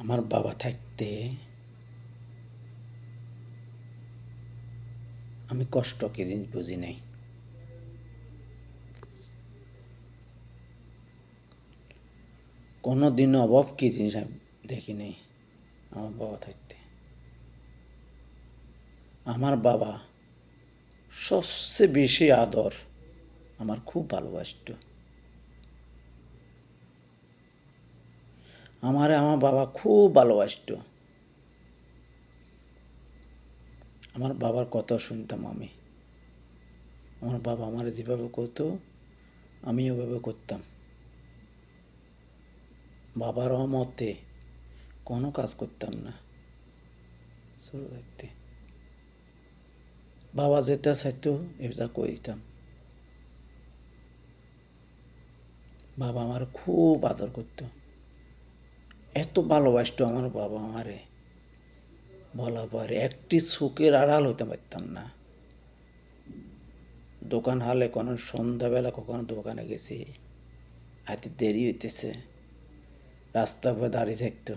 আমার বাবা থাকতে আমি কষ্ট কি জিনিস বুঝি নাই। কোনো দিন অভাব কি জিনিস আমি দেখি নাই আমার বাবা থাকতে। আমার বাবা সবচেয়ে বেশি আদর আমার খুব ভালোবাসত। আমার বাবা খুব ভালোবাসত। আমার বাবার কথা শুনতাম আমি। আমার বাবা আমার যেভাবে করতো আমি ওভাবে করতাম। বাবার অমতে কোনো কাজ করতাম না ছোট থাকতে। বাবা যেটা চাইতো এটা করে দিতাম। বাবা আমার খুব আদর করত। এত ভালোবাসতো আমার বাবা আমারে বলা পরে একটি চোখের আড়াল হইতে পারতাম না। দোকান হালে কোনো সন্ধ্যাবেলা কখনো দোকানে গেছি, হাতে দেরি হইতেছে, রাস্তার উপরে দাঁড়িয়ে থাকতো,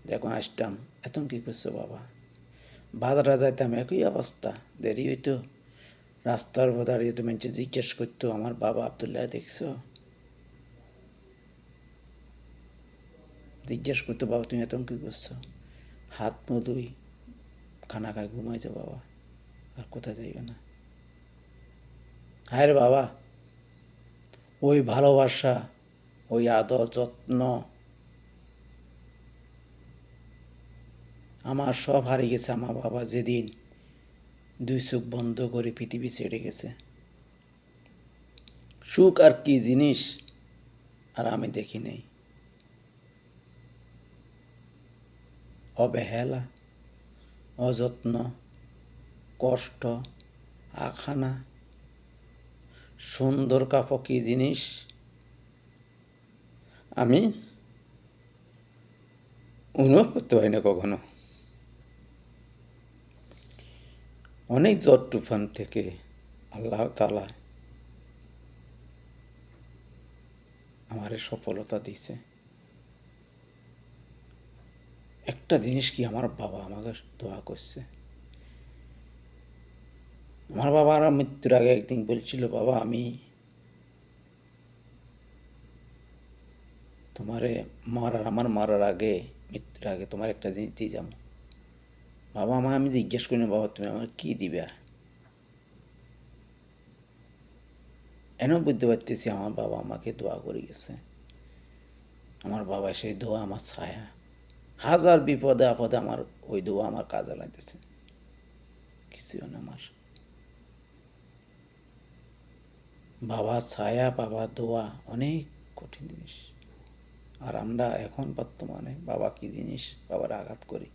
যখন আসতাম এত কী করছো বাবা। বাজারে যাইতাম একই অবস্থা, দেরি হইতো, রাস্তার উপর দাঁড়িয়ে তো মানুষ জিজ্ঞেস করতো আমার বাবা আবদুল্লাহ দেখছো, জিজ্ঞেস করতো বাবা তুমি এত কী করছো, হাত মুখ ধুই খানা খায় ঘুমাই যাও বাবা, আর কোথায় যাইবে না। হায় রে বাবা, ওই ভালোবাসা, ওই আদর যত্ন আমার সব হারিয়ে গেছে। আমার বাবা যেদিন দুই চোখ বন্ধ করে পৃথিবী ছেড়ে গেছে। সুখ আর কি জিনিস আর আমি দেখি নেই। অবহেলা, অযত্ন, কষ্ট, আখানা, সুন্দর কাপড় কি জিনিস আমি অনুভব করতে পারি না কখনো। অনেক ঝড় তুফান থেকে আল্লাহ তাআলা আমারে সফলতা দিয়েছে। একটা জিনিস কি আমার বাবা আমাকে দোয়া করছে। আমার বাবার মৃত্যুর আগে একদিন বলছিল বাবা আমি আমার মারার আগে, মৃত্যুর আগে তোমার একটা জিনিস দিয়ে যাবো। বাবা আমি জিজ্ঞেস করি না বাবা তুমি আমার কি দিবে। এনে বুঝতে পারতেছি আমার বাবা আমাকে দোয়া করে গেছে। আমার বাবা সেই দোয়া আমার ছায়া। হাজার বিপদে আপদে আমার ওই দোয়া আমার কাজে লাগতেছে। কিছুই না আমার বাবার ছায়া, বাবার দোয়া অনেক কঠিন জিনিস। আর আমরা এখন বর্তমানে বাবা কি জিনিস বাবার আঘাত করি।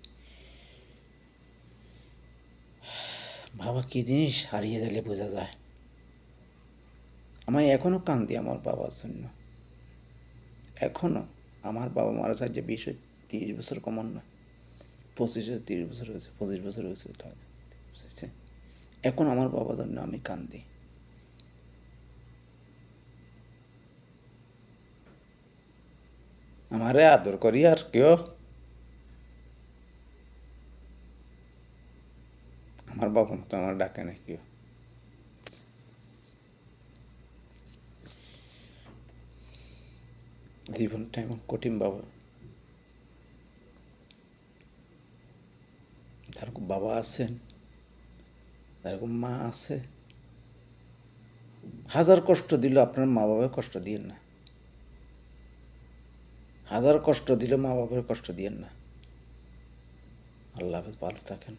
বাবা কি জিনিস হারিয়ে গেলে বোঝা যায়। আমি এখনো কান্দি আমার বাবার জন্য। এখনো আমার বাবা মারা যায় যে 20-30 বছর কমন না, 25-30 বছর হয়েছে, 25 বছর হয়েছে বুঝেছে। এখন আমার বাবার জন্য আমি কান্দি। আমারে আদর করি আর কেউ আমার বাবার মতো আমার ডাকে না কেউ। জীবনটা এমন কঠিন বাবা, যেরকম বাবা আছেন এরকম মা আছে। হাজার কষ্ট দিল আপনার মা বাবার কষ্ট দিয়েন না। হাজার কষ্ট দিলে মা বাবার কষ্ট দিয়েন না। আল্লাহ হাফেজ, ভালো থাকেন।